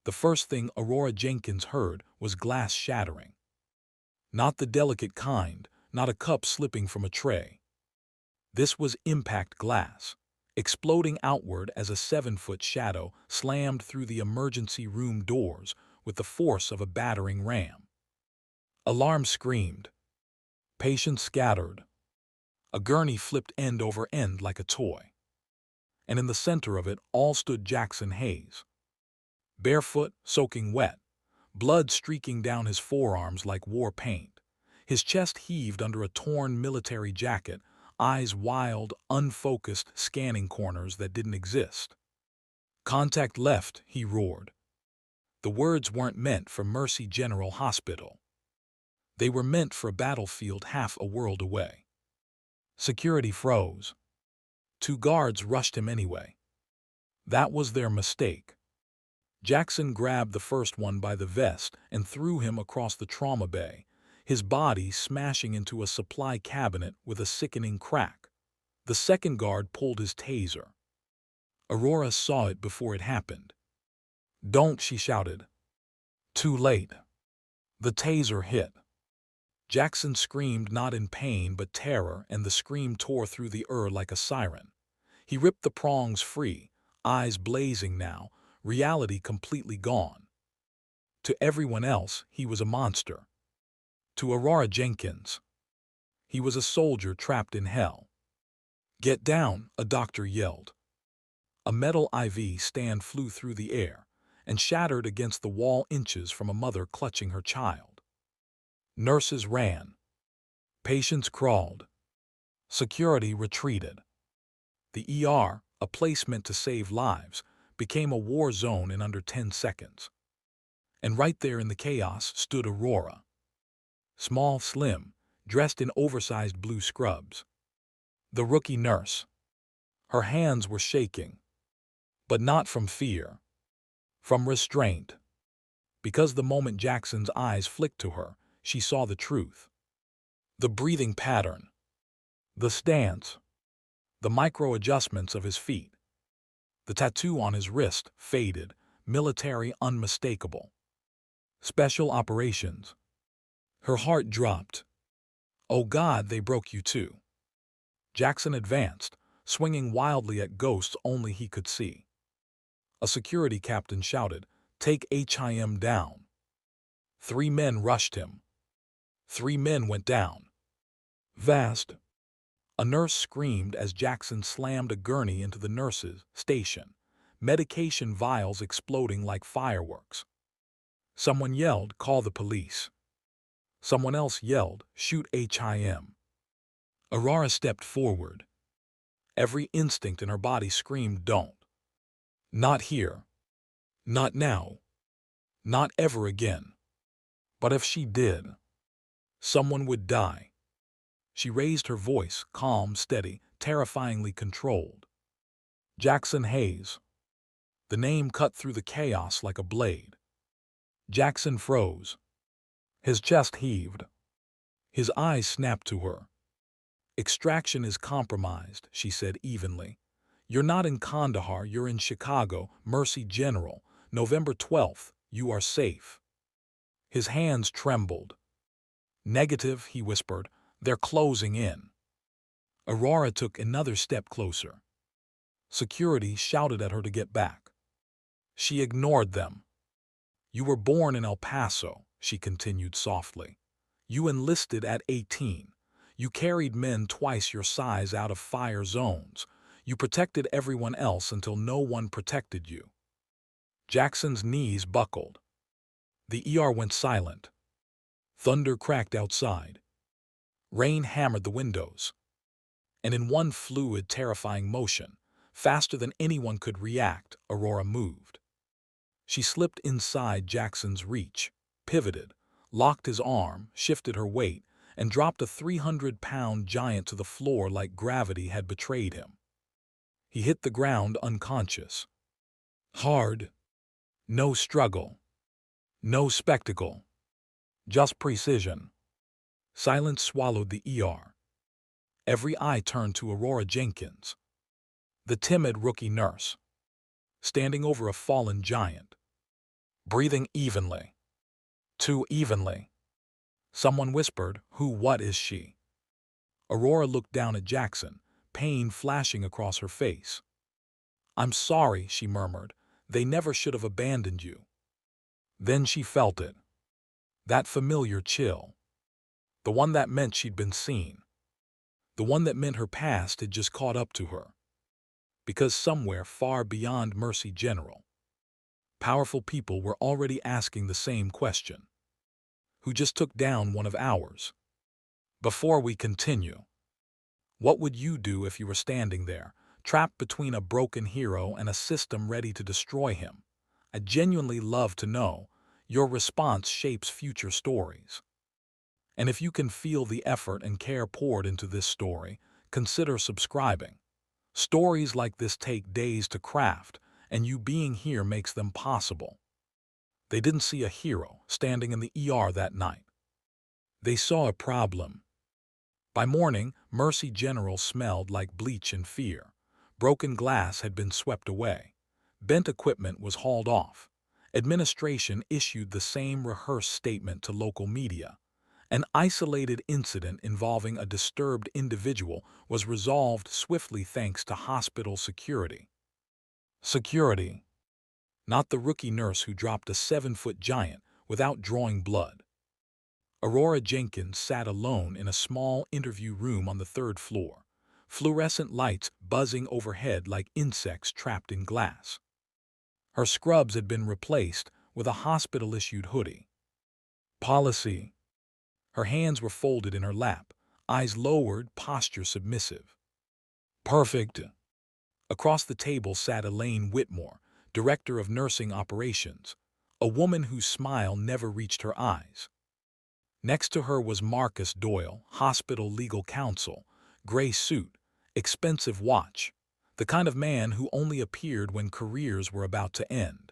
The first thing Aurora Jenkins heard was glass shattering. Not the delicate kind, not a cup slipping from a tray. This was impact glass, exploding outward as a 7-foot shadow slammed through the emergency room doors with the force of a battering ram. Alarms screamed. Patients scattered. A gurney flipped end over end like a toy. And in the center of it all stood Jackson Hayes. Barefoot, soaking wet, blood streaking down his forearms like war paint. His chest heaved under a torn military jacket, eyes wild, unfocused, scanning corners that didn't exist. "Contact left," he roared. The words weren't meant for Mercy General Hospital. They were meant for a battlefield half a world away. Security froze. 2 guards rushed him anyway. That was their mistake. Jackson grabbed the first one by the vest and threw him across the trauma bay, his body smashing into a supply cabinet with a sickening crack. The second guard pulled his taser. Aurora saw it before it happened. "Don't," she shouted. Too late. The taser hit. Jackson screamed, not in pain but terror, and the scream tore through the air like a siren. He ripped the prongs free, eyes blazing now, reality completely gone. To everyone else, he was a monster. To Aurora Jenkins, he was a soldier trapped in hell. "Get down," a doctor yelled. A metal IV stand flew through the air and shattered against the wall inches from a mother clutching her child. Nurses ran. Patients crawled. Security retreated. The ER, a place meant to save lives, became a war zone in under 10 seconds. And right there in the chaos stood Aurora. Small, slim, dressed in oversized blue scrubs. The rookie nurse. Her hands were shaking. But not from fear. From restraint. Because the moment Jackson's eyes flicked to her, she saw the truth. The breathing pattern. The stance. The micro-adjustments of his feet. The tattoo on his wrist, faded, military unmistakable. Special operations. Her heart dropped. "Oh God, they broke you too." Jackson advanced, swinging wildly at ghosts only he could see. A security captain shouted, "Take him down." 3 men rushed him. 3 men went down. Vast. A nurse screamed as Jackson slammed a gurney into the nurse's station, medication vials exploding like fireworks. Someone yelled, "Call the police." Someone else yelled, "Shoot him." Aurora stepped forward. Every instinct in her body screamed, "Don't. Not here. Not now. Not ever again." But if she did, someone would die. She raised her voice, calm, steady, terrifyingly controlled. "Jackson Hayes." The name cut through the chaos like a blade. Jackson froze. His chest heaved. His eyes snapped to her. "Extraction is compromised," she said evenly. "You're not in Kandahar, you're in Chicago, Mercy General. November 12th, you are safe." His hands trembled. "Negative," he whispered. "They're closing in." Aurora took another step closer. Security shouted at her to get back. She ignored them. "You were born in El Paso," she continued softly. "You enlisted at 18. You carried men twice your size out of fire zones. You protected everyone else until no one protected you." Jackson's knees buckled. The ER went silent. Thunder cracked outside. Rain hammered the windows. And in one fluid, terrifying motion, faster than anyone could react, Aurora moved. She slipped inside Jackson's reach, pivoted, locked his arm, shifted her weight, and dropped a 300-pound giant to the floor like gravity had betrayed him. He hit the ground unconscious. Hard. No struggle. No spectacle. Just precision. Silence swallowed the ER. Every eye turned to Aurora Jenkins, the timid rookie nurse, standing over a fallen giant. breathing evenly. Too evenly. Someone whispered, what is she? Aurora looked down at Jackson, pain flashing across her face. I'm sorry, she murmured. They never should have abandoned you. Then she felt it. That familiar chill. The one that meant she'd been seen. The one that meant her past had just caught up to her. Because somewhere far beyond Mercy General, powerful people were already asking the same question. Who just took down one of ours? Before we continue, what would you do if you were standing there, trapped between a broken hero and a system ready to destroy him? I genuinely love to know. Your response shapes future stories. And if you can feel the effort and care poured into this story, consider subscribing. Stories like this take days to craft, and you being here makes them possible. They didn't see a hero standing in the ER that night. They saw a problem. By morning, Mercy General smelled like bleach and fear. Broken glass had been swept away. Bent equipment was hauled off. Administration issued the same rehearsed statement to local media. An isolated incident involving a disturbed individual was resolved swiftly thanks to hospital security. Security. Not the rookie nurse who dropped a 7-foot giant without drawing blood. Aurora Jenkins sat alone in a small interview room on the 3rd floor, fluorescent lights buzzing overhead like insects trapped in glass. Her scrubs had been replaced with a hospital-issued hoodie. Policy. Her hands were folded in her lap, eyes lowered, posture submissive. Perfect. Across the table sat Elaine Whitmore, Director of Nursing Operations, a woman whose smile never reached her eyes. Next to her was Marcus Doyle, Hospital Legal Counsel, gray suit, expensive watch, the kind of man who only appeared when careers were about to end.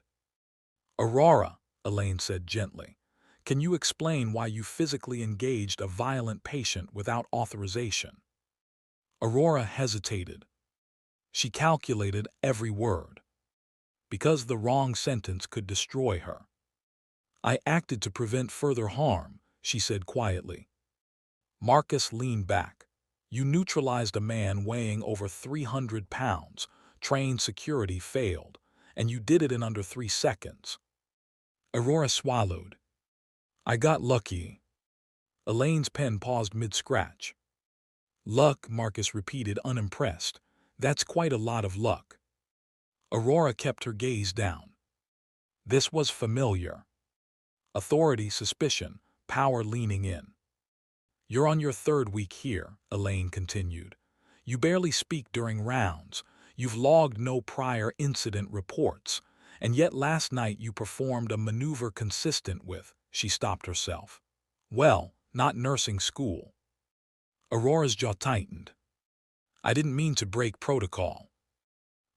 Aurora, Elaine said gently, can you explain why you physically engaged a violent patient without authorization? Aurora hesitated. She calculated every word. Because the wrong sentence could destroy her. I acted to prevent further harm, she said quietly. Marcus leaned back. You neutralized a man weighing over 300 pounds, trained security failed, and you did it in under 3 seconds. Aurora swallowed. I got lucky. Elaine's pen paused mid-scratch. Luck, Marcus repeated unimpressed. That's quite a lot of luck. Aurora kept her gaze down. This was familiar. Authority, suspicion, power leaning in. You're on your 3rd week here, Elaine continued. You barely speak during rounds. You've logged no prior incident reports. And yet last night you performed a maneuver consistent with, she stopped herself. Well, not nursing school. Aurora's jaw tightened. I didn't mean to break protocol.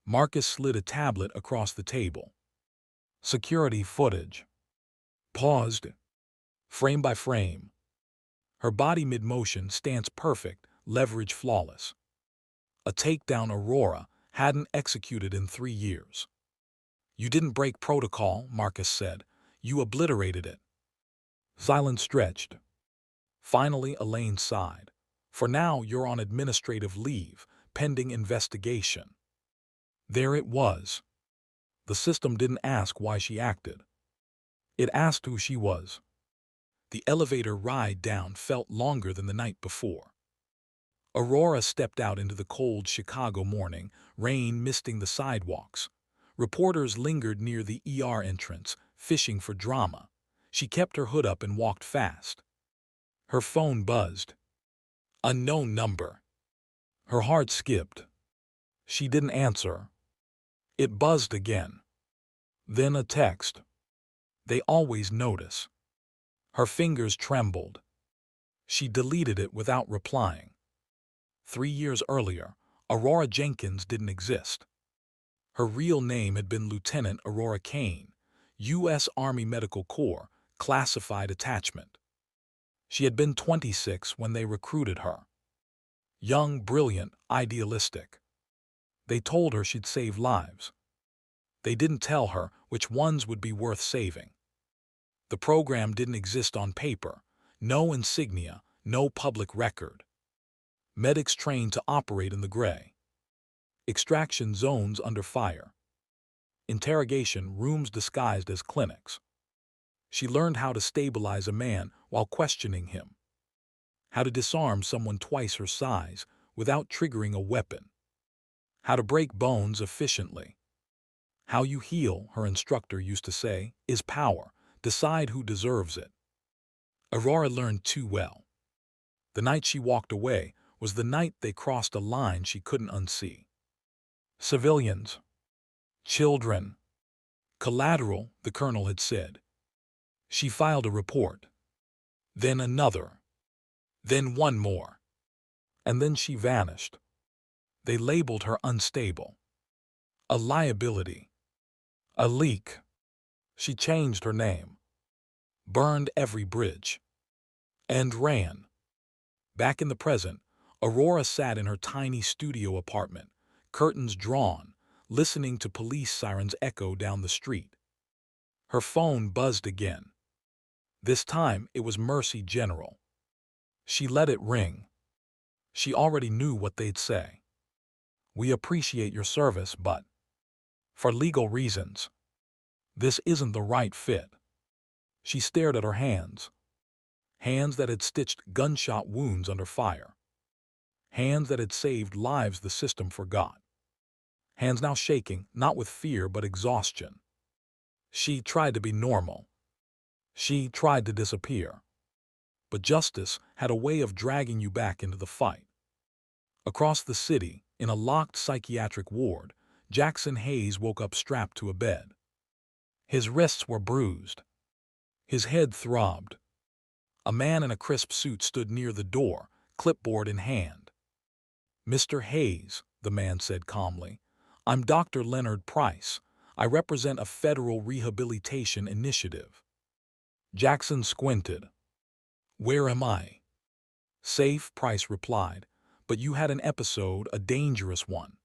Marcus slid a tablet across the table. Security footage. Paused. Frame by frame. Her body mid-motion, stance perfect, leverage flawless. A takedown Aurora hadn't executed in 3 years. You didn't break protocol, Marcus said. You obliterated it. Silence stretched. Finally, Elaine sighed. For now, you're on administrative leave, pending investigation. There it was. The system didn't ask why she acted. It asked who she was. The elevator ride down felt longer than the night before. Aurora stepped out into the cold Chicago morning, rain misting the sidewalks. Reporters lingered near the ER entrance, fishing for drama. She kept her hood up and walked fast. Her phone buzzed. Unknown number. Her heart skipped. She didn't answer. It buzzed again. Then a text. They always notice. Her fingers trembled. She deleted it without replying. 3 years earlier, Aurora Jenkins didn't exist. Her real name had been Lieutenant Aurora Kane, U.S. Army Medical Corps, classified attachment. She had been 26 when they recruited her. Young, brilliant, idealistic. They told her she'd save lives. They didn't tell her which ones would be worth saving. The program didn't exist on paper. No insignia, no public record. Medics trained to operate in the gray. Extraction zones under fire. Interrogation rooms disguised as clinics. She learned how to stabilize a man while questioning him. How to disarm someone twice her size without triggering a weapon. How to break bones efficiently. How you heal, her instructor used to say, is power. Decide who deserves it. Aurora learned too well. The night she walked away was the night they crossed a line she couldn't unsee. Civilians. Children. Collateral, the colonel had said. She filed a report. Then another. Then one more. And then she vanished. They labeled her unstable. A liability. A leak. She changed her name. Burned every bridge. And ran. Back in the present, Aurora sat in her tiny studio apartment, curtains drawn, listening to police sirens echo down the street. Her phone buzzed again. This time it was Mercy General. She let it ring. She already knew what they'd say. We appreciate your service, but for legal reasons, this isn't the right fit. She stared at her hands. Hands that had stitched gunshot wounds under fire. Hands that had saved lives the system forgot. Hands now shaking, not with fear but exhaustion. She tried to be normal. She tried to disappear. But justice had a way of dragging you back into the fight. Across the city, in a locked psychiatric ward, Jackson Hayes woke up strapped to a bed. His wrists were bruised. His head throbbed. A man in a crisp suit stood near the door, clipboard in hand. "Mr. Hayes," the man said calmly, "I'm Dr. Leonard Price. I represent a federal rehabilitation initiative." Jackson squinted. "Where am I?" "Safe," Price replied, "but you had an episode, a dangerous one."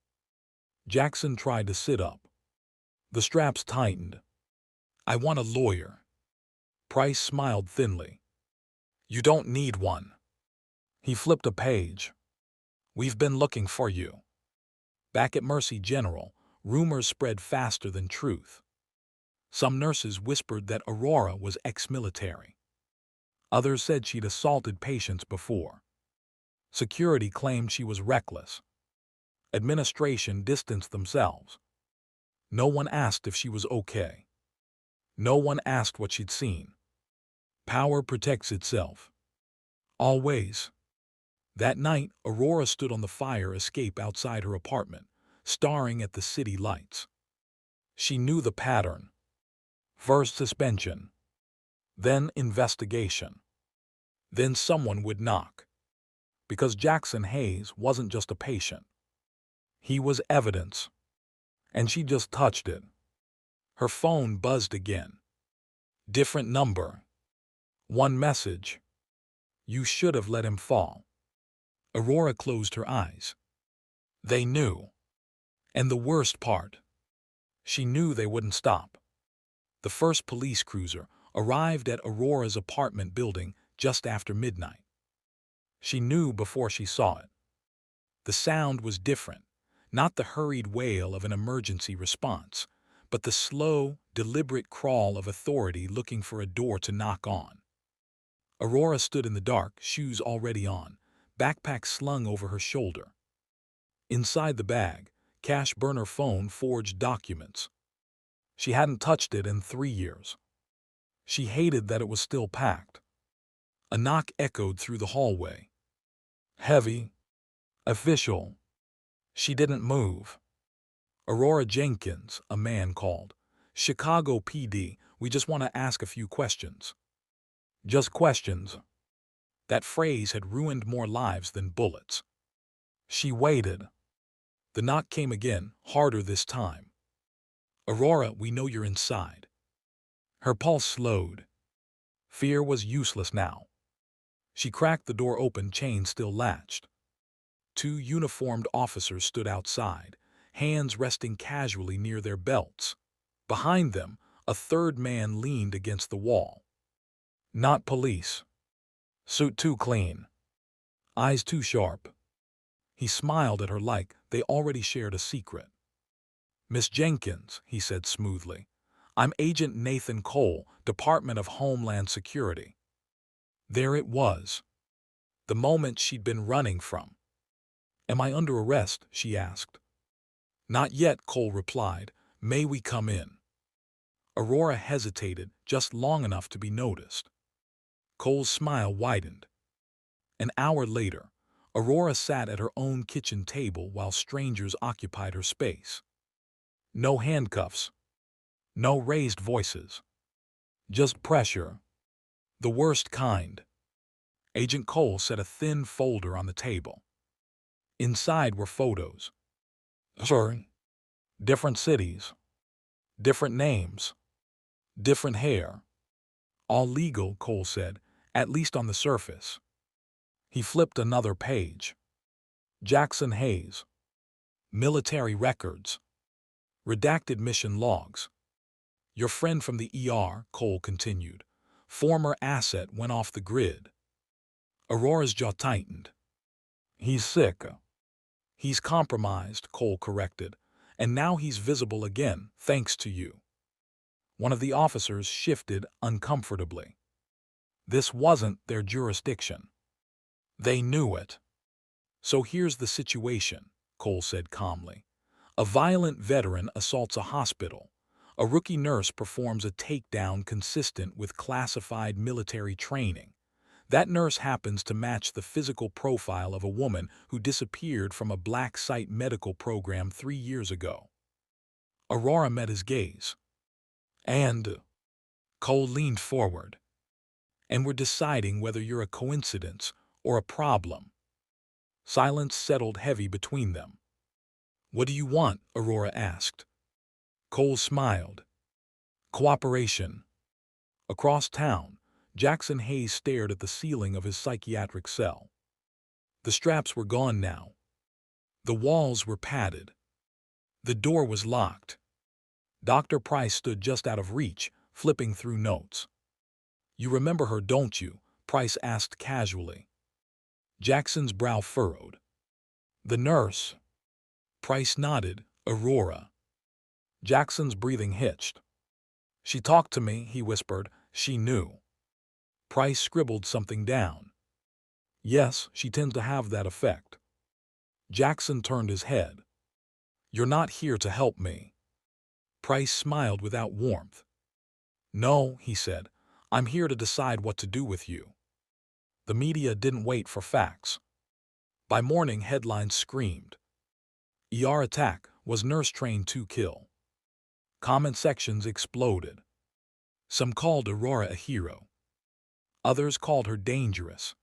Jackson tried to sit up. The straps tightened. "I want a lawyer." Price smiled thinly. "You don't need one." He flipped a page. "We've been looking for you." Back at Mercy General, rumors spread faster than truth. Some nurses whispered that Aurora was ex-military. Others said she'd assaulted patients before. Security claimed she was reckless. Administration distanced themselves. No one asked if she was okay. No one asked what she'd seen. Power protects itself. Always. That night, Aurora stood on the fire escape outside her apartment, staring at the city lights. She knew the pattern. First suspension. Then investigation. Then someone would knock. Because Jackson Hayes wasn't just a patient. He was evidence. And she just touched it. Her phone buzzed again. Different number. One message. "You should have let him fall." Aurora closed her eyes. They knew. And the worst part. She knew they wouldn't stop. The first police cruiser arrived at Aurora's apartment building just after midnight. She knew before she saw it. The sound was different, not the hurried wail of an emergency response, but the slow, deliberate crawl of authority looking for a door to knock on. Aurora stood in the dark, shoes already on, backpack slung over her shoulder. Inside the bag, cash burner phone forged documents. She hadn't touched it in 3 years. She hated that it was still packed. A knock echoed through the hallway. Heavy. Official. She didn't move. "Aurora Jenkins," a man called. "Chicago PD, we just want to ask a few questions." Just questions. That phrase had ruined more lives than bullets. She waited. The knock came again, harder this time. "Aurora, we know you're inside." Her pulse slowed. Fear was useless now. She cracked the door open, chain still latched. 2 uniformed officers stood outside, hands resting casually near their belts. Behind them, a third man leaned against the wall. Not police. Suit too clean. Eyes too sharp. He smiled at her like they already shared a secret. "Miss Jenkins," he said smoothly, "I'm Agent Nathan Cole, Department of Homeland Security." There it was. The moment she'd been running from. "Am I under arrest?" she asked. "Not yet," Cole replied. "May we come in?" Aurora hesitated just long enough to be noticed. Cole's smile widened. An hour later, Aurora sat at her own kitchen table while strangers occupied her space. No handcuffs. No raised voices. Just pressure. The worst kind. Agent Cole set a thin folder on the table. Inside were photos. Sure. Different cities. Different names. Different hair. All legal, Cole said, at least on the surface. He flipped another page. Jackson Hayes. Military records. Redacted mission logs. Your friend from the ER, Cole continued. Former asset went off the grid. Aurora's jaw tightened. He's sick. He's compromised, Cole corrected, and now he's visible again, thanks to you. One of the officers shifted uncomfortably. This wasn't their jurisdiction. They knew it. So here's the situation, Cole said calmly. A violent veteran assaults a hospital. A rookie nurse performs a takedown consistent with classified military training. That nurse happens to match the physical profile of a woman who disappeared from a black site medical program 3 years ago. Aurora met his gaze. And Cole leaned forward. And we're deciding whether you're a coincidence or a problem. Silence settled heavy between them. What do you want? Aurora asked. Cole smiled. Cooperation. Across town, Jackson Hayes stared at the ceiling of his psychiatric cell. The straps were gone now. The walls were padded. The door was locked. Dr. Price stood just out of reach, flipping through notes. You remember her, don't you? Price asked casually. Jackson's brow furrowed. The nurse. Price nodded. Aurora. Jackson's breathing hitched. She talked to me, he whispered. She knew. Price scribbled something down. Yes, she tends to have that effect. Jackson turned his head. You're not here to help me. Price smiled without warmth. No, he said. I'm here to decide what to do with you. The media didn't wait for facts. By morning, headlines screamed. ER attack, was nurse trained to kill. Comment sections exploded. Some called Aurora a hero. Others called her dangerous.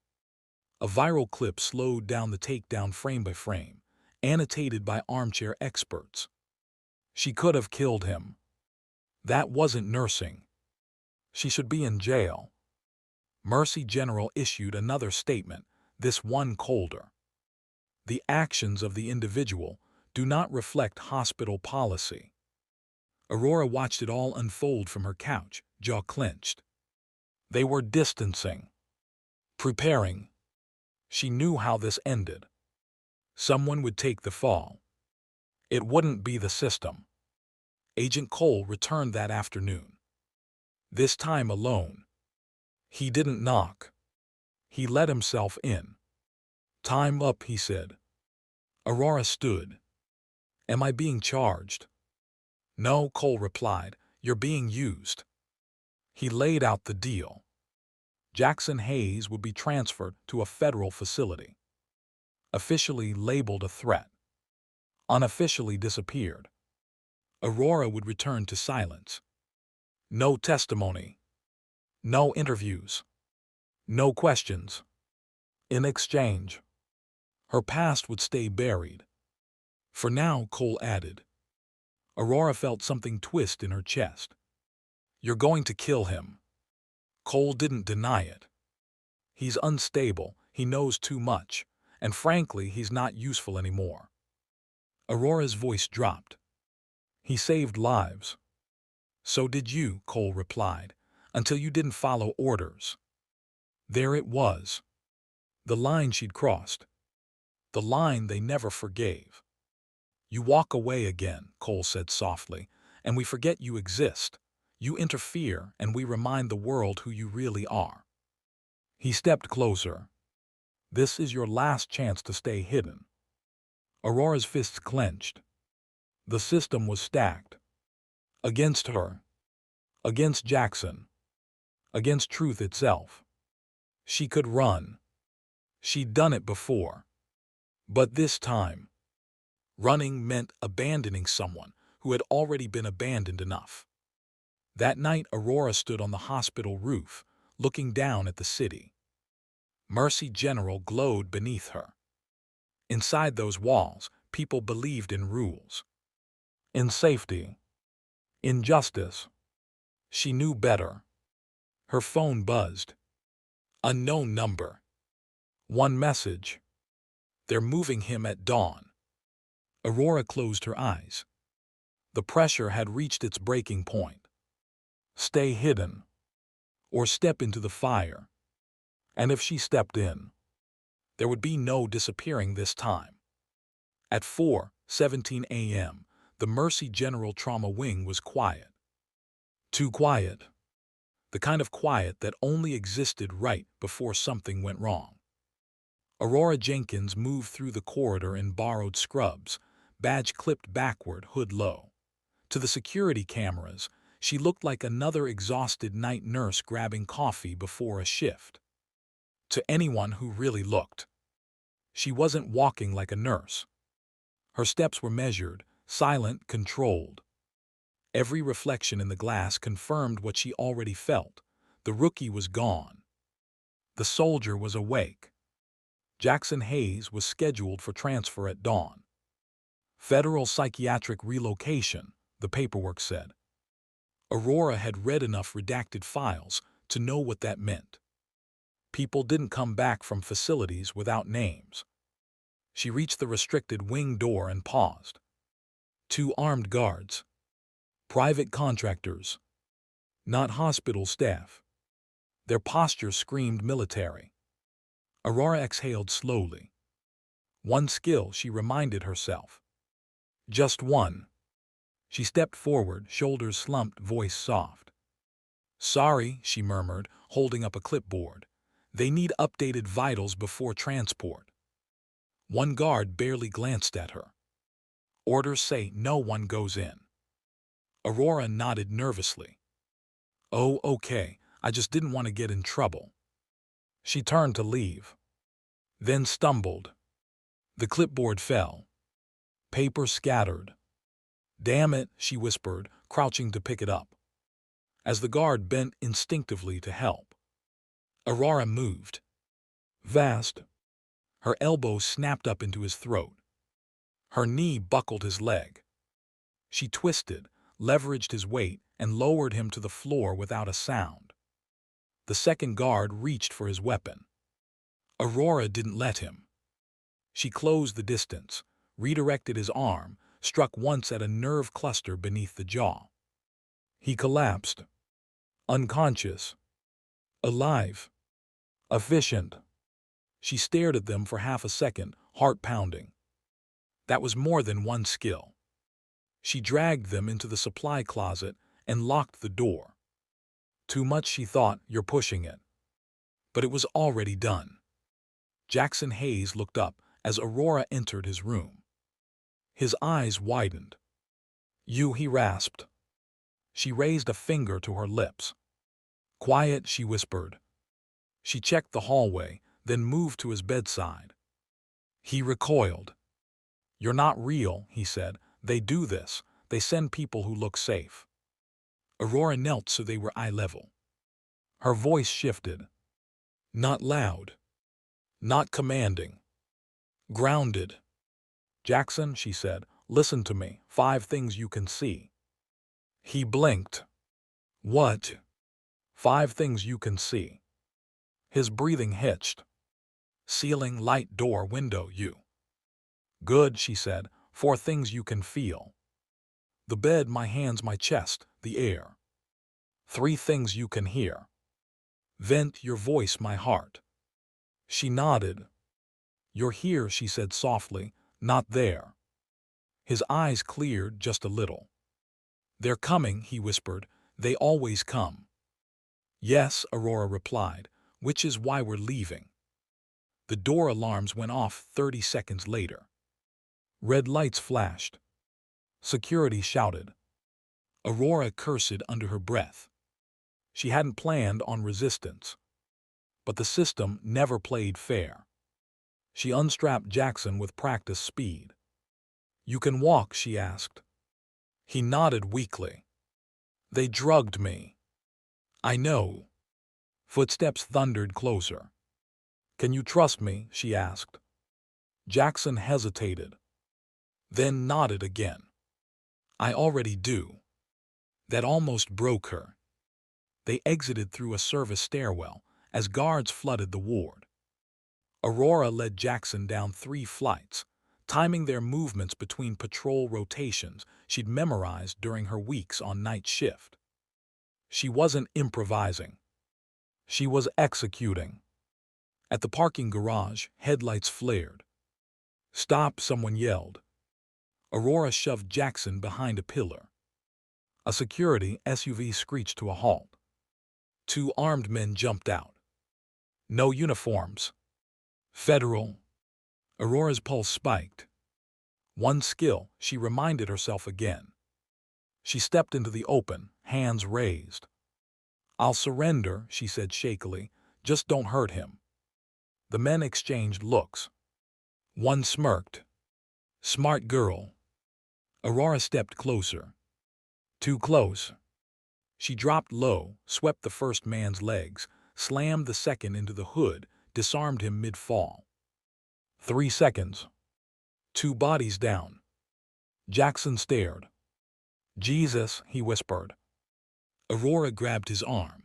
A viral clip slowed down the takedown frame by frame, annotated by armchair experts. She could have killed him. That wasn't nursing. She should be in jail. Mercy General issued another statement, this one colder. The actions of the individual do not reflect hospital policy. Aurora watched it all unfold from her couch, jaw clenched. They were distancing. Preparing. She knew how this ended. Someone would take the fall. It wouldn't be the system. Agent Cole returned that afternoon. This time alone. He didn't knock. He let himself in. Time up, he said. Aurora stood. Am I being charged? No, Cole replied. You're being used. He laid out the deal. Jackson Hayes would be transferred to a federal facility. Officially labeled a threat. Unofficially disappeared. Aurora would return to silence. No testimony. No interviews. No questions. In exchange, her past would stay buried. For now, Cole added. Aurora felt something twist in her chest. You're going to kill him. Cole didn't deny it. He's unstable, he knows too much, and frankly, he's not useful anymore. Aurora's voice dropped. He saved lives. So did you, Cole replied, until you didn't follow orders. There it was. The line she'd crossed. The line they never forgave. You walk away again, Cole said softly, and we forget you exist. You interfere, and we remind the world who you really are. He stepped closer. This is your last chance to stay hidden. Aurora's fists clenched. The system was stacked. Against her. Against Jackson. Against truth itself. She could run. She'd done it before. But this time, running meant abandoning someone who had already been abandoned enough. That night, Aurora stood on the hospital roof, looking down at the city. Mercy General glowed beneath her. Inside those walls, people believed in rules. In safety. In justice. She knew better. Her phone buzzed. Unknown number. One message. They're moving him at dawn. Aurora closed her eyes. The pressure had reached its breaking point. Stay hidden. Or step into the fire. And if she stepped in, there would be no disappearing this time. At 4:17 a.m., the Mercy General Trauma Wing was quiet. Too quiet. The kind of quiet that only existed right before something went wrong. Aurora Jenkins moved through the corridor in borrowed scrubs, badge clipped backward, hood low. To the security cameras, she looked like another exhausted night nurse grabbing coffee before a shift. To anyone who really looked, she wasn't walking like a nurse. Her steps were measured, silent, controlled. Every reflection in the glass confirmed what she already felt. The rookie was gone. The soldier was awake. Jackson Hayes was scheduled for transfer at dawn. Federal psychiatric relocation, the paperwork said. Aurora had read enough redacted files to know what that meant. People didn't come back from facilities without names. She reached the restricted wing door and paused. 2 armed guards. Private contractors. Not hospital staff. Their posture screamed military. Aurora exhaled slowly. One skill, she reminded herself. Just one. She stepped forward, shoulders slumped, voice soft. Sorry, she murmured, holding up a clipboard. They need updated vitals before transport. One guard barely glanced at her. Orders say no one goes in. Aurora nodded nervously. Oh, okay, I just didn't want to get in trouble. She turned to leave. Then stumbled. The clipboard fell. Paper scattered. Damn it, she whispered, crouching to pick it up. As the guard bent instinctively to help, Aurora moved. Vast. Her elbow snapped up into his throat. Her knee buckled his leg. She twisted, leveraged his weight, and lowered him to the floor without a sound. The second guard reached for his weapon. Aurora didn't let him. She closed the distance, redirected his arm, struck once at a nerve cluster beneath the jaw. He collapsed. Unconscious. Alive. Efficient. She stared at them for half a second, heart pounding. That was more than one skill. She dragged them into the supply closet and locked the door. Too much, she thought, you're pushing it. But it was already done. Jackson Hayes looked up as Aurora entered his room. His eyes widened. You, he rasped. She raised a finger to her lips. Quiet, she whispered. She checked the hallway, then moved to his bedside. He recoiled. You're not real, he said. They do this. They send people who look safe. Aurora knelt so they were eye level. Her voice shifted. Not loud. Not commanding. Grounded. Jackson, she said, listen to me. 5 things you can see. He blinked. What? 5 things you can see. His breathing hitched. Ceiling, light, door, window, you. Good, she said. 4 things you can feel. The bed, my hands, my chest, the air. 3 things you can hear. Vent your voice, my heart. She nodded. You're here, she said softly, not there. His eyes cleared just a little. They're coming, he whispered. They always come. Yes, Aurora replied, which is why we're leaving. The door alarms went off 30 seconds later. Red lights flashed. Security shouted. Aurora cursed under her breath. She hadn't planned on resistance. But the system never played fair. She unstrapped Jackson with practice speed. You can walk, she asked. He nodded weakly. They drugged me. I know. Footsteps thundered closer. Can you trust me? She asked. Jackson hesitated, then nodded again. I already do. That almost broke her. They exited through a service stairwell as guards flooded the ward. Aurora led Jackson down 3 flights, timing their movements between patrol rotations she'd memorized during her weeks on night shift. She wasn't improvising. She was executing. At the parking garage, headlights flared. Stop, someone yelled. Aurora shoved Jackson behind a pillar. A security SUV screeched to a halt. 2 armed men jumped out. No uniforms. Federal. Aurora's pulse spiked. One skill, she reminded herself again. She stepped into the open, hands raised. I'll surrender, she said shakily. Just don't hurt him. The men exchanged looks. One smirked. Smart girl. Aurora stepped closer. Too close. She dropped low, swept the first man's legs, slammed the second into the hood, disarmed him mid-fall. 3 seconds. 2 bodies down. Jackson stared. Jesus, he whispered. Aurora grabbed his arm.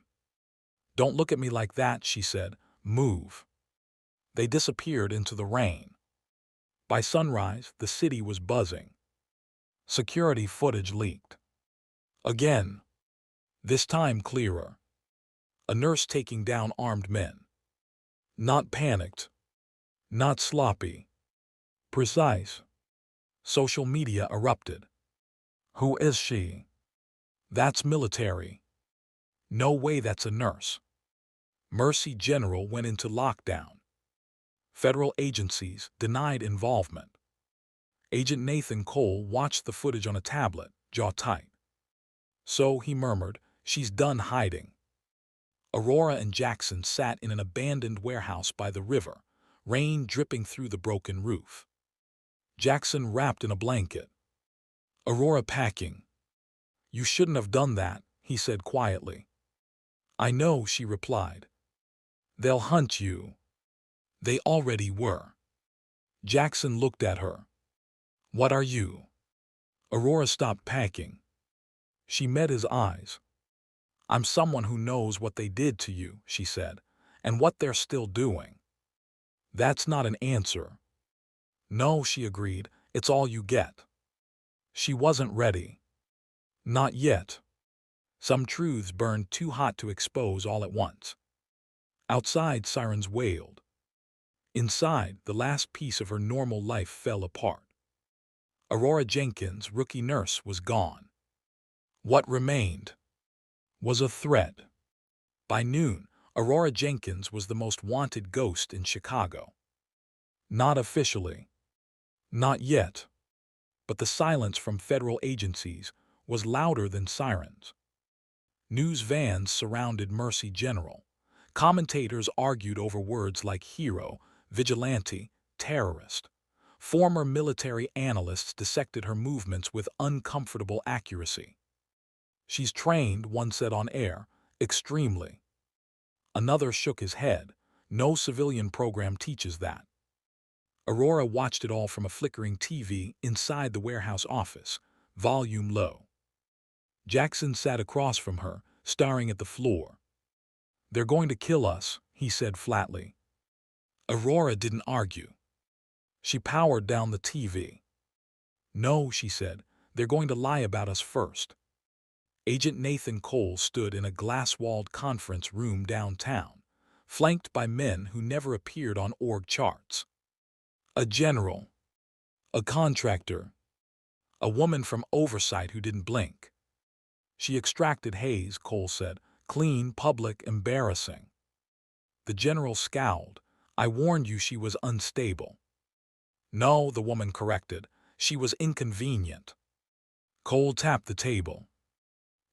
Don't look at me like that, she said. Move. They disappeared into the rain. By sunrise, the city was buzzing. Security footage leaked. Again. This time clearer. A nurse taking down armed men. Not panicked. Not sloppy. Precise. Social media erupted. Who is she? That's military. No way, that's a nurse. Mercy General went into lockdown. Federal agencies denied involvement. Agent Nathan Cole watched the footage on a tablet, jaw tight. So, he murmured, she's done hiding. Aurora and Jackson sat in an abandoned warehouse by the river, rain dripping through the broken roof. Jackson wrapped in a blanket. Aurora packing. You shouldn't have done that, he said quietly. I know, she replied. They'll hunt you. They already were. Jackson looked at her. What are you? Aurora stopped packing. She met his eyes. I'm someone who knows what they did to you, she said, and what they're still doing. That's not an answer. No, she agreed, it's all you get. She wasn't ready. Not yet. Some truths burned too hot to expose all at once. Outside, sirens wailed. Inside, the last piece of her normal life fell apart. Aurora Jenkins, rookie nurse, was gone. What remained was a threat. By noon, Aurora Jenkins was the most wanted ghost in Chicago. Not officially. Not yet. But the silence from federal agencies was louder than sirens. News vans surrounded Mercy General. Commentators argued over words like hero, vigilante, terrorist. Former military analysts dissected her movements with uncomfortable accuracy. She's trained, one said on air, extremely. Another shook his head. No civilian program teaches that. Aurora watched it all from a flickering TV inside the warehouse office, volume low. Jackson sat across from her, staring at the floor. They're going to kill us, he said flatly. Aurora didn't argue. She powered down the TV. No, she said, They're going to lie about us first. Agent Nathan Cole stood in a glass-walled conference room downtown, flanked by men who never appeared on org charts. A general, a contractor, a woman from oversight who didn't blink. She extracted haze, Cole said. Clean, public, embarrassing. The general scowled. I warned you she was unstable. No, the woman corrected. She was inconvenient. Cole tapped the table.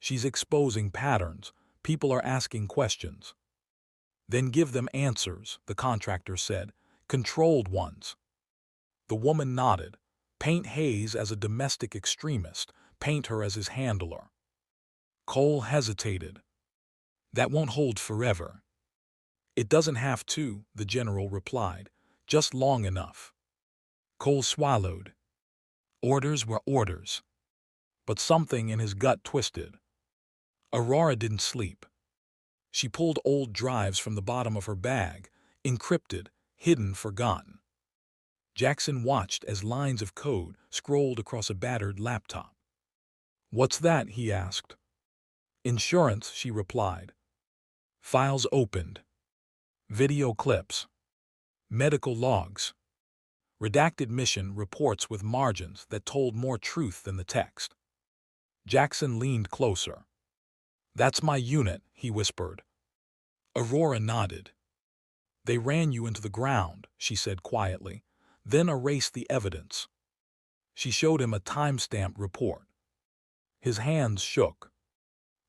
She's exposing patterns. People are asking questions. Then give them answers, the contractor said. Controlled ones. The woman nodded. Paint Hayes as a domestic extremist. Paint her as his handler. Cole hesitated. That won't hold forever. It doesn't have to, the general replied. Just long enough. Cole swallowed. Orders were orders. But something in his gut twisted. Aurora didn't sleep. She pulled old drives from the bottom of her bag, encrypted, hidden, forgotten. Jackson watched as lines of code scrolled across a battered laptop. What's that? He asked. Insurance, she replied. Files opened. Video clips. Medical logs. Redacted mission reports with margins that told more truth than the text. Jackson leaned closer. That's my unit, he whispered. Aurora nodded. They ran you into the ground, she said quietly, then erased the evidence. She showed him a timestamp report. His hands shook.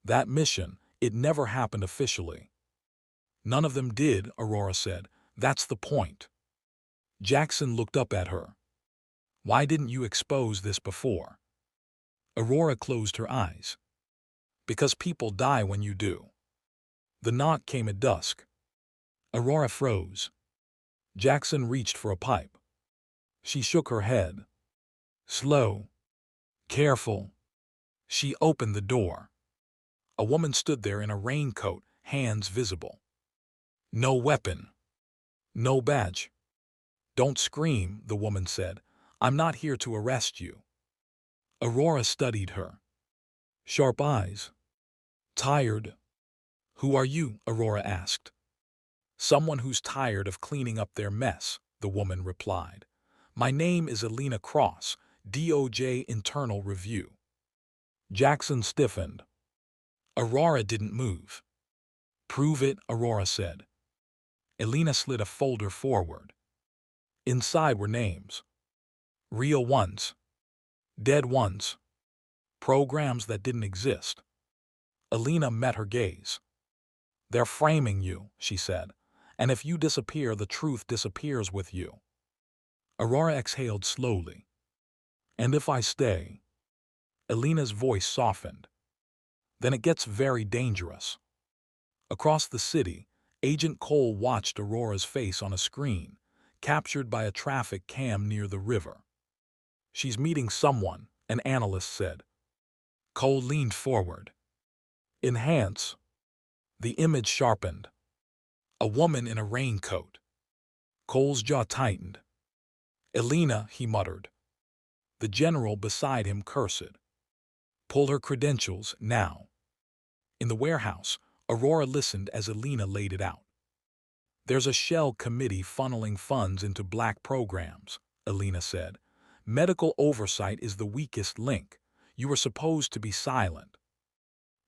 That mission, it never happened officially. None of them did, Aurora said. That's the point. Jackson looked up at her. Why didn't you expose this before? Aurora closed her eyes. Because people die when you do. The knock came at dusk. Aurora froze. Jackson reached for a pipe. She shook her head. Slow. Careful. She opened the door. A woman stood there in a raincoat, hands visible. No weapon. No badge. Don't scream, the woman said. I'm not here to arrest you. Aurora studied her. Sharp eyes. Tired. Who are you? Aurora asked. Someone who's tired of cleaning up their mess, the woman replied. My name is Elena Cross, DOJ Internal Review. Jackson stiffened. Aurora didn't move. Prove it, Aurora said. Elena slid a folder forward. Inside were names. Real ones. Dead ones. Programs that didn't exist. Elena met her gaze. They're framing you, she said. And if you disappear, the truth disappears with you. Aurora exhaled slowly. And if I stay? Elena's voice softened. Then it gets very dangerous. Across the city, Agent Cole watched Aurora's face on a screen, captured by a traffic cam near the river. She's meeting someone, an analyst said. Cole leaned forward. Enhance. The image sharpened. A woman in a raincoat. Cole's jaw tightened. Elena, he muttered. The general beside him cursed. Pull her credentials now. In the warehouse, Aurora listened as Elena laid it out. There's a shell committee funneling funds into black programs, Elena said. Medical oversight is the weakest link. You were supposed to be silent.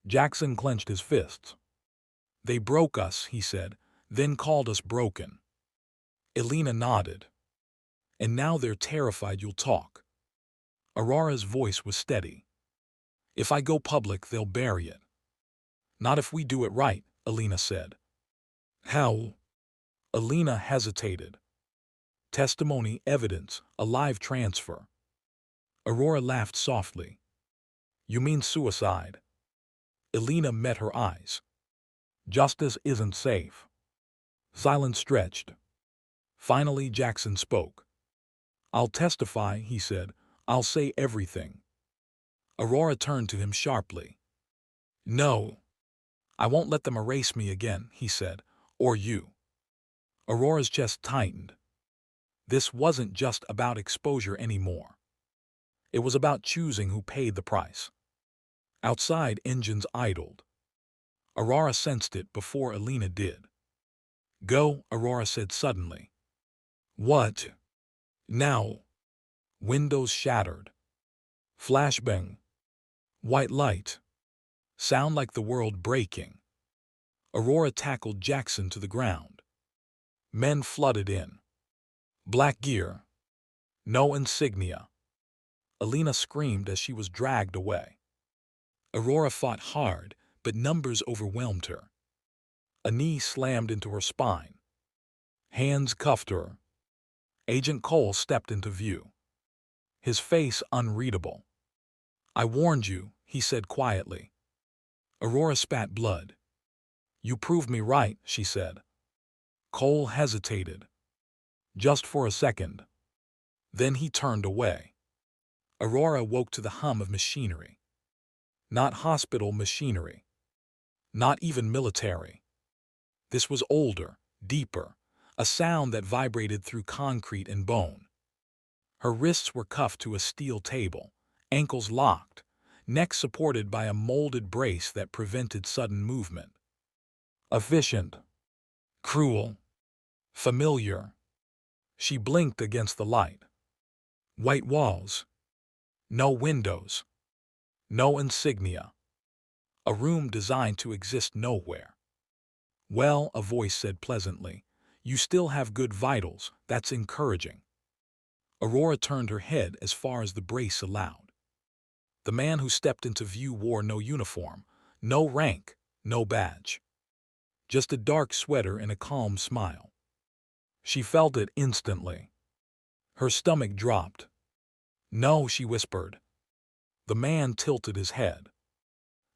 Jackson clenched his fists. They broke us, he said, then called us broken. Elena nodded. And now they're terrified you'll talk. Aurora's voice was steady. If I go public, they'll bury it. Not if we do it right, Elena said. How? Elena hesitated. Testimony, evidence, a live transfer. Aurora laughed softly. You mean suicide? Elena met her eyes. Justice isn't safe. Silence stretched. Finally, Jackson spoke. I'll testify, he said. I'll say everything. Aurora turned to him sharply. No. I won't let them erase me again, he said. Or you. Aurora's chest tightened. This wasn't just about exposure anymore. It was about choosing who paid the price. Outside, engines idled. Aurora sensed it before Alina did. "Go," Aurora said suddenly. "What?" "Now." Windows shattered. Flashbang. White light. Sound like the world breaking. Aurora tackled Jackson to the ground. Men flooded in. Black gear. No insignia. Alina screamed as she was dragged away. Aurora fought hard, but numbers overwhelmed her. A knee slammed into her spine. Hands cuffed her. Agent Cole stepped into view. His face unreadable. "I warned you," he said quietly. Aurora spat blood. "You proved me right," she said. Cole hesitated. Just for a second. Then he turned away. Aurora woke to the hum of machinery. Not hospital machinery. Not even military. This was older, deeper, a sound that vibrated through concrete and bone. Her wrists were cuffed to a steel table, ankles locked, neck supported by a molded brace that prevented sudden movement. Efficient. Cruel. Familiar. She blinked against the light. White walls. No windows. No insignia. A room designed to exist nowhere. "Well," a voice said pleasantly, "you still have good vitals. That's encouraging." Aurora turned her head as far as the brace allowed. The man who stepped into view wore no uniform, no rank, no badge. Just a dark sweater and a calm smile. She felt it instantly. Her stomach dropped. "No," she whispered. The man tilted his head.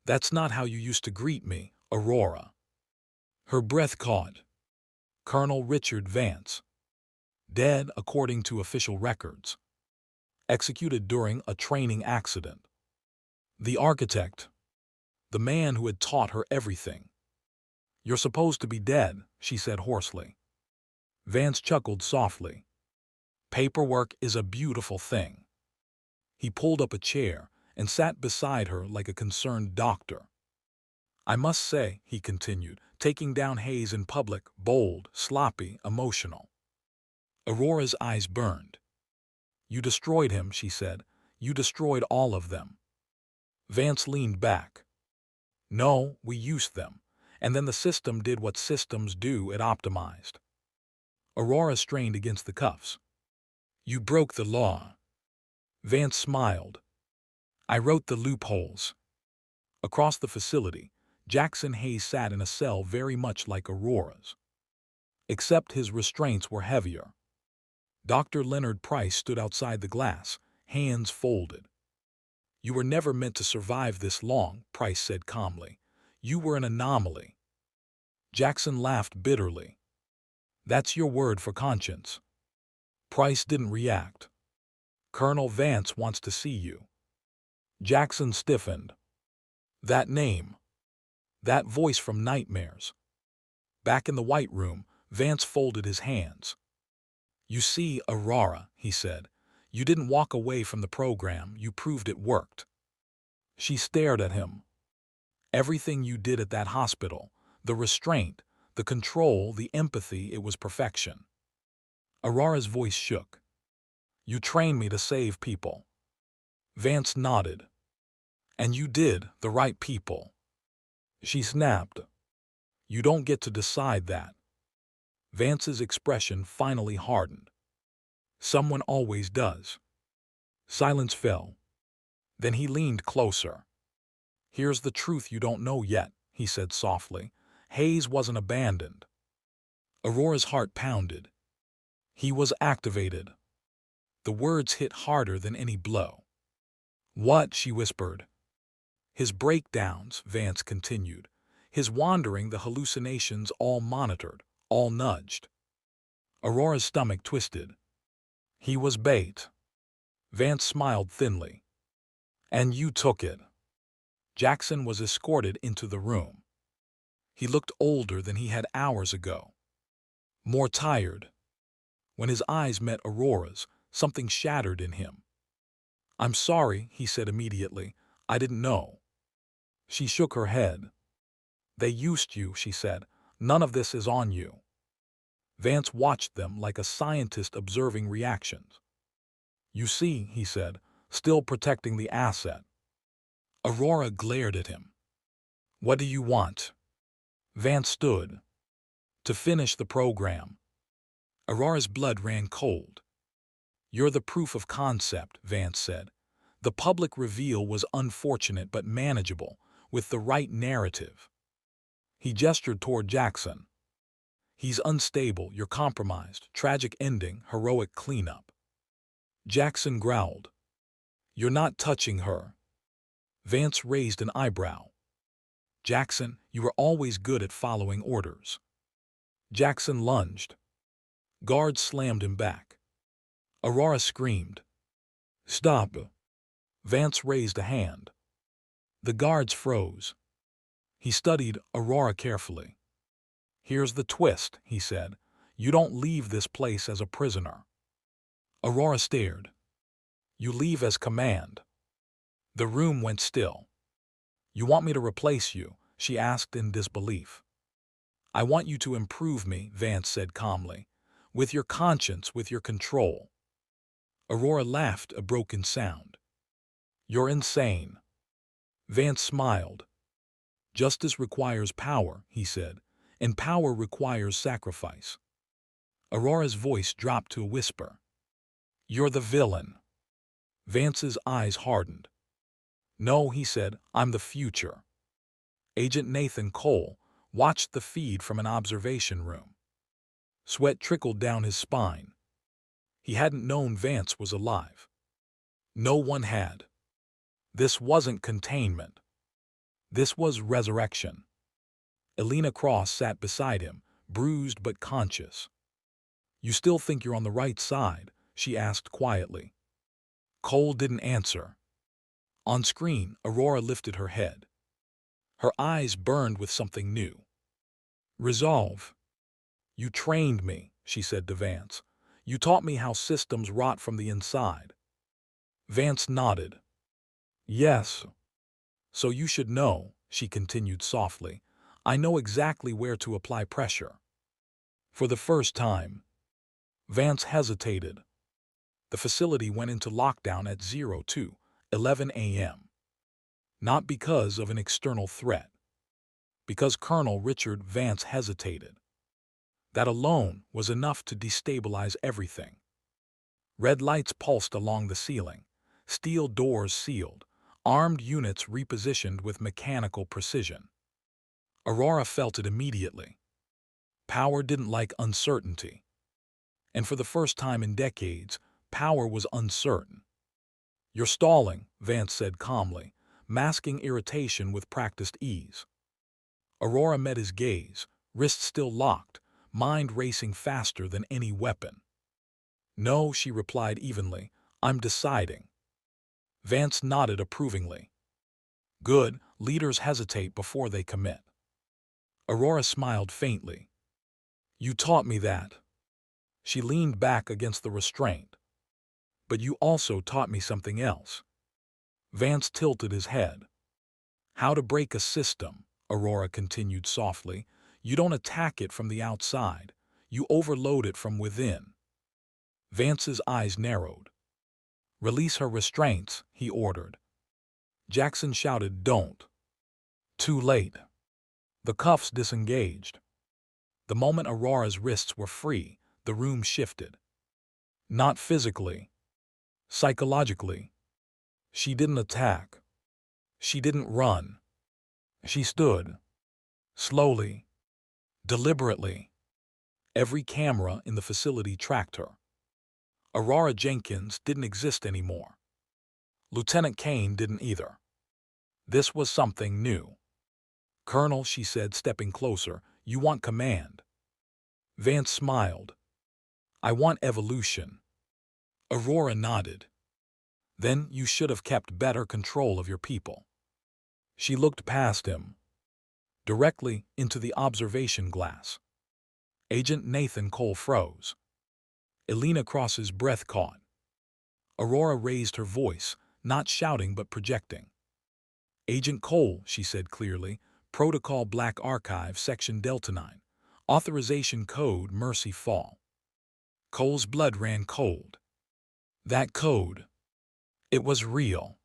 "That's not how you used to greet me, Aurora." Her breath caught. Colonel Richard Vance. Dead according to official records. Executed during a training accident. The architect. The man who had taught her everything. "You're supposed to be dead," she said hoarsely. Vance chuckled softly. "Paperwork is a beautiful thing." He pulled up a chair and sat beside her like a concerned doctor. "I must say," he continued, taking down Hayes in public, bold, sloppy, emotional. Aurora's eyes burned. "You destroyed him," she said. "You destroyed all of them." Vance leaned back. "No, we used them. And then the system did what systems do, it optimized." Aurora strained against the cuffs. "You broke the law." Vance smiled. "I wrote the loopholes." Across the facility, Jackson Hayes sat in a cell very much like Aurora's. Except his restraints were heavier. Dr. Leonard Price stood outside the glass, hands folded. "You were never meant to survive this long," Price said calmly. "You were an anomaly." Jackson laughed bitterly. "That's your word for conscience." Price didn't react. "Colonel Vance wants to see you." Jackson stiffened. That name. That voice from nightmares. Back in the White Room, Vance folded his hands. "You see, Aurora," he said, "you didn't walk away from the program, you proved it worked." She stared at him. "Everything you did at that hospital, the restraint, the control, the empathy, it was perfection." Aurora's voice shook. "You trained me to save people." Vance nodded. "And you did, the right people." She snapped. "You don't get to decide that." Vance's expression finally hardened. "Someone always does." Silence fell. Then he leaned closer. "Here's the truth you don't know yet," he said softly. "Hayes wasn't abandoned." Aurora's heart pounded. He was activated. The words hit harder than any blow. "What?" she whispered. "His breakdowns," Vance continued. "His wandering, the hallucinations, all monitored, all nudged." Aurora's stomach twisted. "He was bait." Vance smiled thinly. "And you took it." Jackson was escorted into the room. He looked older than he had hours ago. More tired. When his eyes met Aurora's, something shattered in him. I'm sorry, he said immediately. I didn't know. She shook her head. They used you, she said. None of this is on you. Vance watched them like a scientist observing reactions. You see, he said, still protecting the asset. Aurora glared at him. What do you want? Vance stood. To finish the program. Aurora's blood ran cold. You're the proof of concept, Vance said. The public reveal was unfortunate but manageable, with the right narrative. He gestured toward Jackson. He's unstable, you're compromised, tragic ending, heroic cleanup. Jackson growled. You're not touching her. Vance raised an eyebrow. Jackson, you were always good at following orders. Jackson lunged. Guards slammed him back. Aurora screamed. Stop. Vance raised a hand. The guards froze. He studied Aurora carefully. Here's the twist, he said. You don't leave this place as a prisoner. Aurora stared. You leave as command. The room went still. You want me to replace you? She asked in disbelief. I want you to improve me, Vance said calmly. With your conscience, with your control. Aurora laughed a broken sound. You're insane. Vance smiled. Justice requires power, he said, and power requires sacrifice. Aurora's voice dropped to a whisper. You're the villain. Vance's eyes hardened. No, he said, I'm the future. Agent Nathan Cole watched the feed from an observation room. Sweat trickled down his spine. He hadn't known Vance was alive. No one had. This wasn't containment. This was resurrection. Elena Cross sat beside him, bruised but conscious. You still think you're on the right side? She asked quietly. Cole didn't answer. On screen, Aurora lifted her head. Her eyes burned with something new. Resolve. You trained me, she said to Vance. You taught me how systems rot from the inside. Vance nodded. Yes. So you should know, she continued softly. I know exactly where to apply pressure. For the first time. Vance hesitated. The facility went into lockdown at 02:11 a.m. Not because of an external threat. Because Colonel Richard Vance hesitated. That alone was enough to destabilize everything. Red lights pulsed along the ceiling, steel doors sealed, armed units repositioned with mechanical precision. Aurora felt it immediately. Power didn't like uncertainty. And for the first time in decades, power was uncertain. You're stalling, Vance said calmly, masking irritation with practiced ease. Aurora met his gaze, wrists still locked, mind racing faster than any weapon. No, she replied evenly, I'm deciding. Vance nodded approvingly. Good, leaders hesitate before they commit. Aurora smiled faintly. You taught me that. She leaned back against the restraint. But you also taught me something else. Vance tilted his head. How to break a system, Aurora continued softly. You don't attack it from the outside. You overload it from within. Vance's eyes narrowed. Release her restraints, he ordered. Jackson shouted, don't. Too late. The cuffs disengaged. The moment Aurora's wrists were free, the room shifted. Not physically. Psychologically. She didn't attack. She didn't run. She stood. Slowly. Deliberately. Every camera in the facility tracked her. Aurora Jenkins didn't exist anymore. Lieutenant Kane didn't either. This was something new. Colonel, she said, stepping closer, you want command. Vance smiled. I want evolution. Aurora nodded. Then you should have kept better control of your people. She looked past him. Directly into the observation glass. Agent Nathan Cole froze. Elena Cross's breath caught. Aurora raised her voice, not shouting but projecting. "Agent Cole," she said clearly, "Protocol Black Archive, Section Delta 9. Authorization Code Mercy Fall." Cole's blood ran cold. That code, it was real.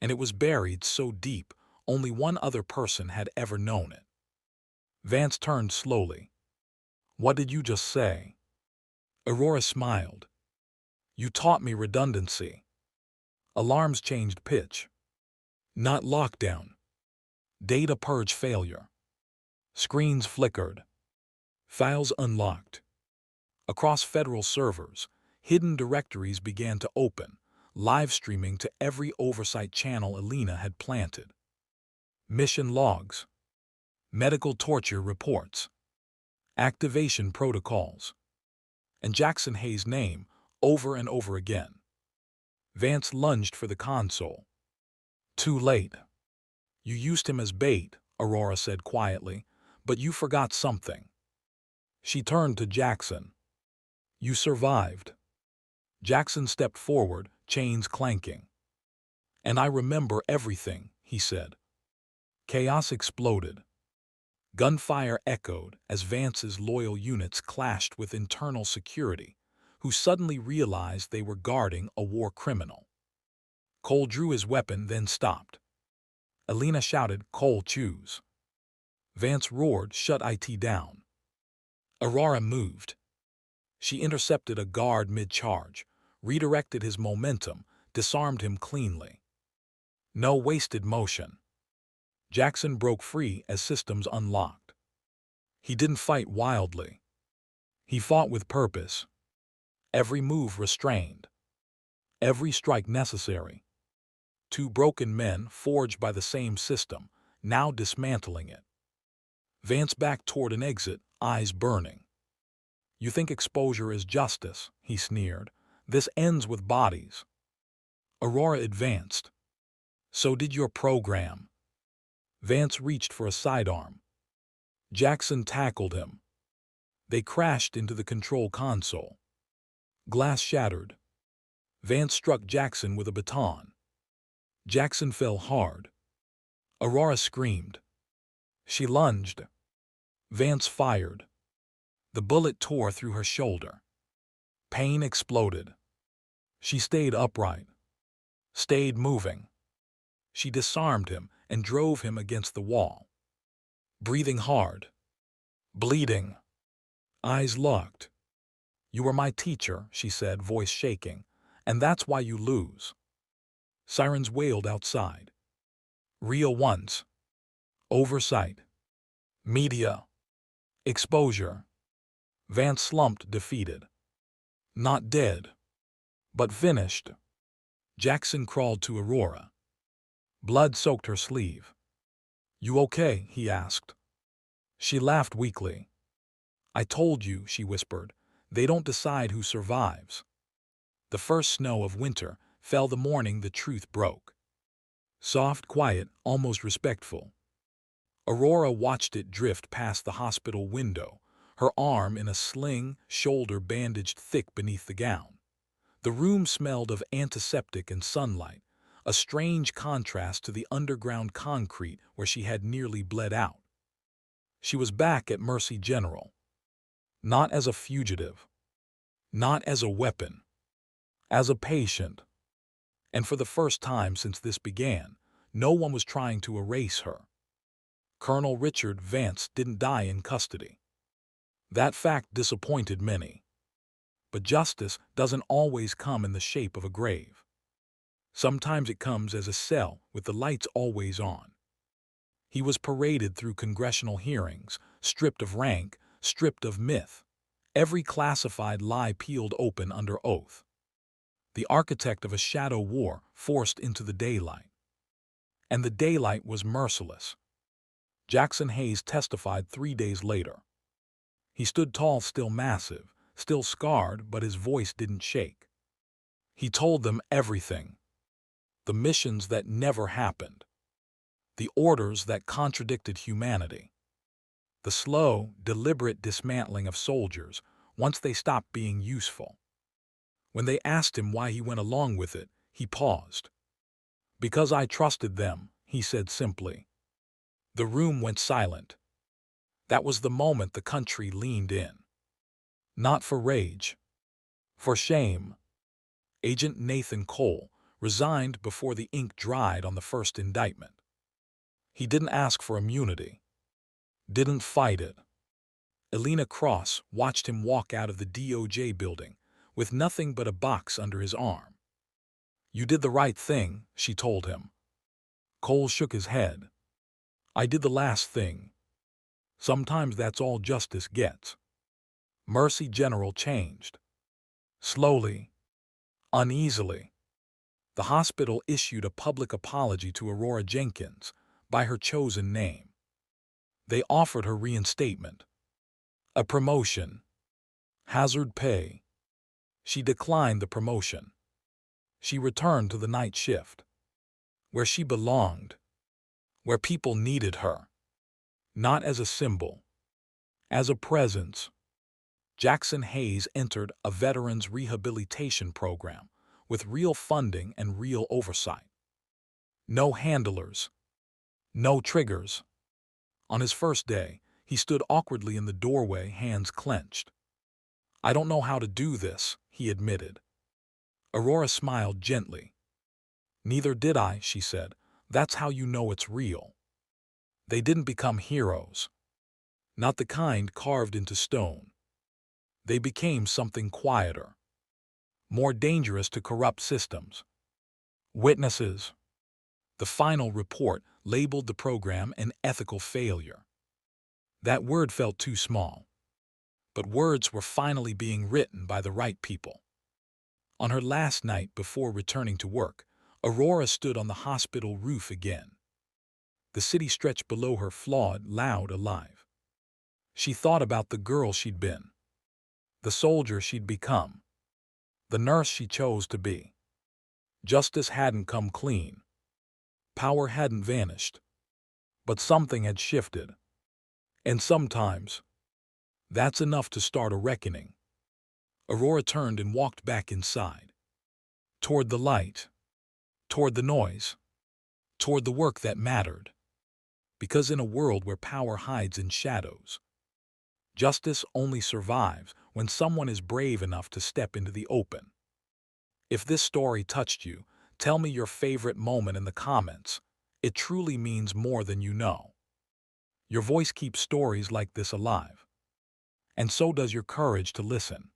And it was buried so deep, only one other person had ever known it. Vance turned slowly. "What did you just say?" Aurora smiled. "You taught me redundancy." Alarms changed pitch. Not lockdown. Data purge failure. Screens flickered. Files unlocked. Across federal servers, hidden directories began to open, live streaming to every oversight channel Alina had planted. Mission logs. Medical torture reports. Activation protocols. And Jackson Hayes' name over and over again. Vance lunged for the console. "Too late. You used him as bait," Aurora said quietly, "but you forgot something." She turned to Jackson. "You survived." Jackson stepped forward, chains clanking. "And I remember everything," he said. Chaos exploded. Gunfire echoed as Vance's loyal units clashed with internal security, who suddenly realized they were guarding a war criminal. Cole drew his weapon, then stopped. Alina shouted, "Cole, choose." Vance roared, "Shut it down." Aurora moved. She intercepted a guard mid-charge, redirected his momentum, disarmed him cleanly. No wasted motion. Jackson broke free as systems unlocked. He didn't fight wildly. He fought with purpose. Every move restrained. Every strike necessary. Two broken men forged by the same system, now dismantling it. Vance backed toward an exit, eyes burning. "You think exposure is justice," he sneered. "This ends with bodies." Aurora advanced. "So did your program." Vance reached for a sidearm. Jackson tackled him. They crashed into the control console. Glass shattered. Vance struck Jackson with a baton. Jackson fell hard. Aurora screamed. She lunged. Vance fired. The bullet tore through her shoulder. Pain exploded. She stayed upright. Stayed moving. She disarmed him and drove him against the wall. Breathing hard. Bleeding. Eyes locked. "You were my teacher," she said, voice shaking, "and that's why you lose." Sirens wailed outside. Real ones. Oversight. Media. Exposure. Vance slumped, defeated. Not dead, but finished. Jackson crawled to Aurora. Blood soaked her sleeve. "You okay?" he asked. She laughed weakly. "I told you," she whispered, "they don't decide who survives." The first snow of winter fell the morning the truth broke. Soft, quiet, almost respectful. Aurora watched it drift past the hospital window, her arm in a sling, shoulder bandaged thick beneath the gown. The room smelled of antiseptic and sunlight, a strange contrast to the underground concrete where she had nearly bled out. She was back at Mercy General. Not as a fugitive. Not as a weapon. As a patient. And for the first time since this began, no one was trying to erase her. Colonel Richard Vance didn't die in custody. That fact disappointed many. But justice doesn't always come in the shape of a grave. Sometimes it comes as a cell with the lights always on. He was paraded through congressional hearings, stripped of rank, stripped of myth. Every classified lie peeled open under oath. The architect of a shadow war forced into the daylight. And the daylight was merciless. Jackson Hayes testified 3 days later. He stood tall, still massive, still scarred, but his voice didn't shake. He told them everything. The missions that never happened. The orders that contradicted humanity. The slow, deliberate dismantling of soldiers once they stopped being useful. When they asked him why he went along with it, he paused. Because I trusted them, he said simply. The room went silent. That was the moment the country leaned in. Not for rage, for shame. Agent Nathan Cole resigned before the ink dried on the first indictment. He didn't ask for immunity, didn't fight it. Elena Cross watched him walk out of the DOJ building with nothing but a box under his arm. You did the right thing, she told him. Cole shook his head. I did the last thing. Sometimes that's all justice gets. Mercy General changed. Slowly, uneasily. The hospital issued a public apology to Aurora Jenkins by her chosen name. They offered her reinstatement, a promotion, hazard pay. She declined the promotion. She returned to the night shift, where she belonged, where people needed her, not as a symbol, as a presence. Jackson Hayes entered a veterans rehabilitation program with real funding and real oversight. No handlers, no triggers. On his first day, he stood awkwardly in the doorway, hands clenched. I don't know how to do this, he admitted. Aurora smiled gently. Neither did I, she said. That's how you know it's real. They didn't become heroes. Not the kind carved into stone. They became something quieter, more dangerous to corrupt systems. Witnesses. The final report labeled the program an ethical failure. That word felt too small. But words were finally being written by the right people. On her last night before returning to work, Aurora stood on the hospital roof again. The city stretched below her, flawed, loud, alive. She thought about the girl she'd been, the soldier she'd become, the nurse she chose to be. Justice hadn't come clean. Power hadn't vanished. But something had shifted. And sometimes, that's enough to start a reckoning. Aurora turned and walked back inside. Toward the light. Toward the noise. Toward the work that mattered. Because in a world where power hides in shadows, justice only survives when someone is brave enough to step into the open. If this story touched you, tell me your favorite moment in the comments. It truly means more than you know. Your voice keeps stories like this alive. And so does your courage to listen.